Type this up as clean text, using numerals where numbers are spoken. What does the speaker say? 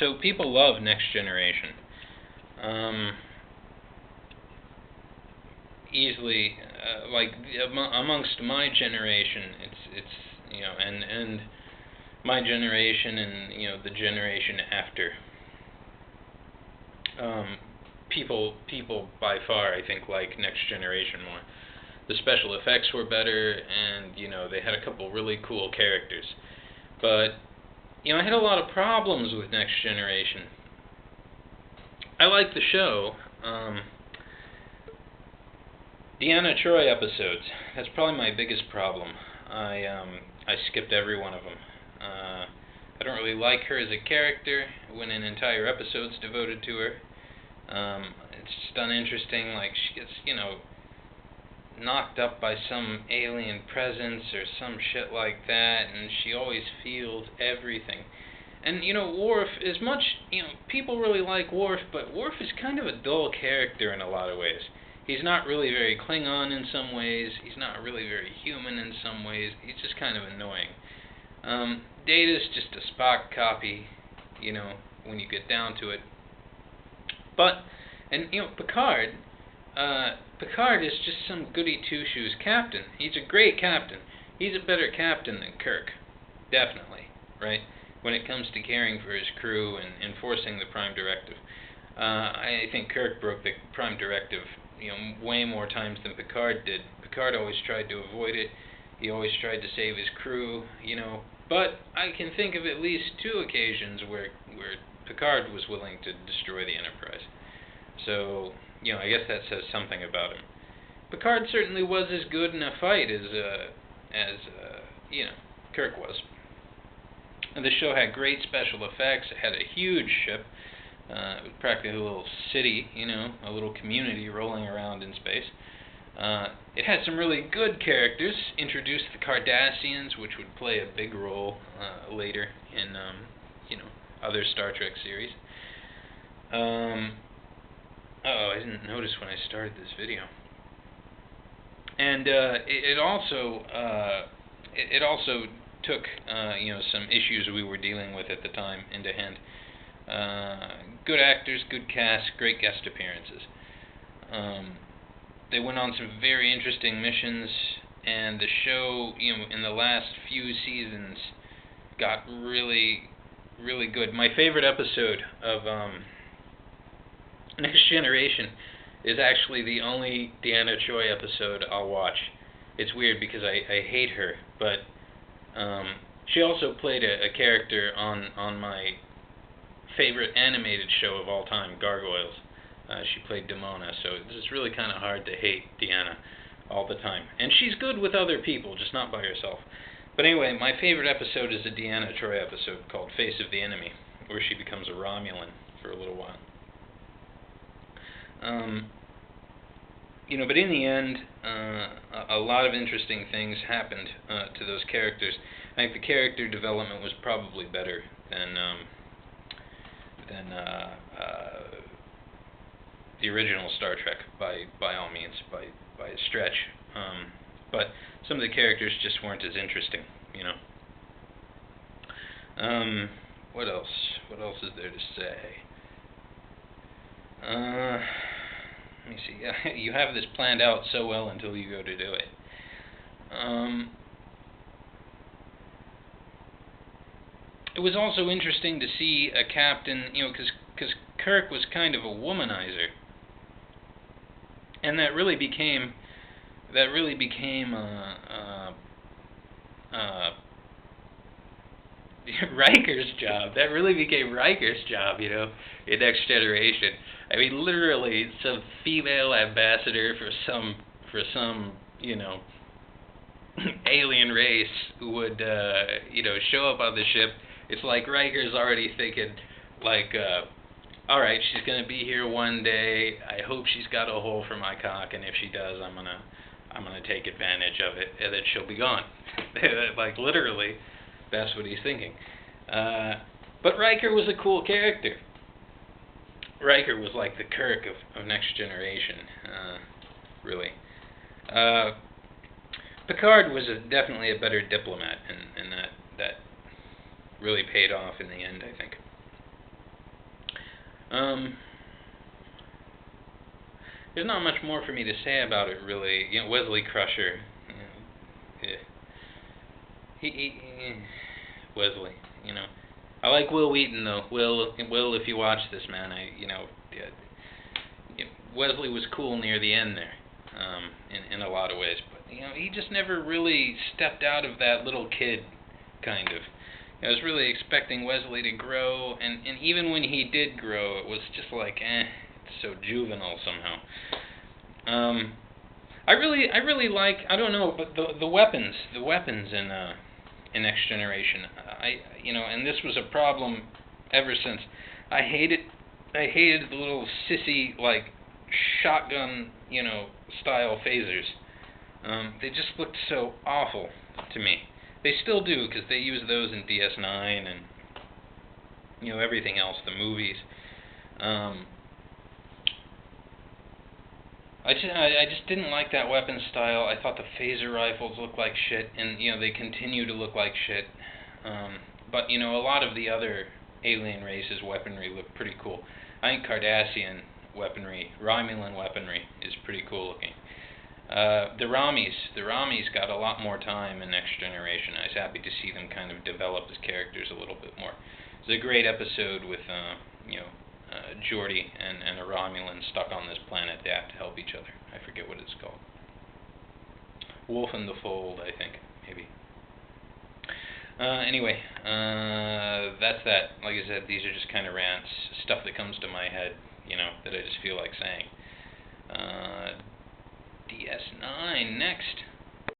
So people love Next Generation. Um, Easily, like amongst my generation, it's and my generation and the generation after. Um, people by far, I think, like Next Generation more. The special effects were better, and they had a couple really cool characters. But I had a lot of problems with Next Generation. I liked the show. Deanna Troi episodes. That's probably my biggest problem. I skipped every one of them. I don't really like her as a character when an entire episode's devoted to her. It's just uninteresting. Like she gets knocked up by some alien presence or some shit like that, and she always feels everything. And Worf, as much people really like Worf, but Worf is kind of a dull character in a lot of ways. He's not really very Klingon in some ways. He's not really very human in some ways. He's just kind of annoying. Data's just a Spock copy, when you get down to it. But, and Picard, Picard is just some goody two-shoes captain. He's a great captain. He's a better captain than Kirk, definitely, right? When it comes to caring for his crew and enforcing the Prime Directive. I think Kirk broke the Prime Directive, way more times than Picard did. Picard always tried to avoid it. He always tried to save his crew, But I can think of at least two occasions where Picard was willing to destroy the Enterprise. So, I guess that says something about him. Picard certainly was as good in a fight as Kirk was. And the show had great special effects. It had a huge ship. It was practically a little city, a little community rolling around in space. It had some really good characters. Introduced the Cardassians, which would play a big role later in, other Star Trek series. I didn't notice when I started this video. And it also took some issues we were dealing with at the time into hand. Good actors, good cast, great guest appearances. They went on some very interesting missions, and the show, in the last few seasons, got really, really good. My favorite episode of Next Generation is actually the only Deanna Troi episode I'll watch. It's weird because I hate her, but she also played a character on my favorite animated show of all time, Gargoyles. She played Demona, so it's really kind of hard to hate Deanna all the time. And she's good with other people, just not by herself. But anyway, my favorite episode is a Deanna Troi episode called Face of the Enemy, where she becomes a Romulan for a little while. But in the end, a lot of interesting things happened to those characters. I think the character development was probably better than the original Star Trek, by all means, by a stretch. But some of the characters just weren't as interesting, What else? What else is there to say? Let me see. You have this planned out so well until you go to do it. It was also interesting to see a captain, because Kirk was kind of a womanizer, and that really became Riker's job. That really became Riker's job, in Next Generation. I mean, literally, some female ambassador for some alien race would show up on the ship. It's like Riker's already thinking, like, all right, she's gonna be here one day. I hope she's got a hole for my cock, and if she does, I'm gonna take advantage of it, and then she'll be gone. Like, literally, that's what he's thinking. But Riker was a cool character. Riker was like the Kirk of Next Generation, really. Picard was definitely a better diplomat, and that really paid off in the end, I think. Um, there's not much more for me to say about it, really. Wesley Crusher. Yeah. He Wesley. I like Will Wheaton though. Will, if you watch this, man, Wesley was cool near the end there, in a lot of ways. But he just never really stepped out of that little kid kind of. I was really expecting Wesley to grow, and even when he did grow, it was just like, it's so juvenile somehow. I really like, I don't know, but the weapons in Next Generation, and this was a problem ever since. I hated the little sissy like shotgun, style phasers. They just looked so awful to me. They still do, because they use those in DS9 and everything else, the movies. I just didn't like that weapon style. I thought the phaser rifles looked like shit, and they continue to look like shit. But a lot of the other alien races' weaponry look pretty cool. I think Cardassian weaponry, Romulan weaponry, is pretty cool looking. The Ramis got a lot more time in Next Generation. I was happy to see them kind of develop as characters a little bit more. It's a great episode with Geordi and a Romulan stuck on this planet. They have to help each other. I forget what it's called. Wolf in the Fold, I think, maybe. Anyway, that's that. Like I said, these are just kind of rants, stuff that comes to my head, that I just feel like saying. DS9 next.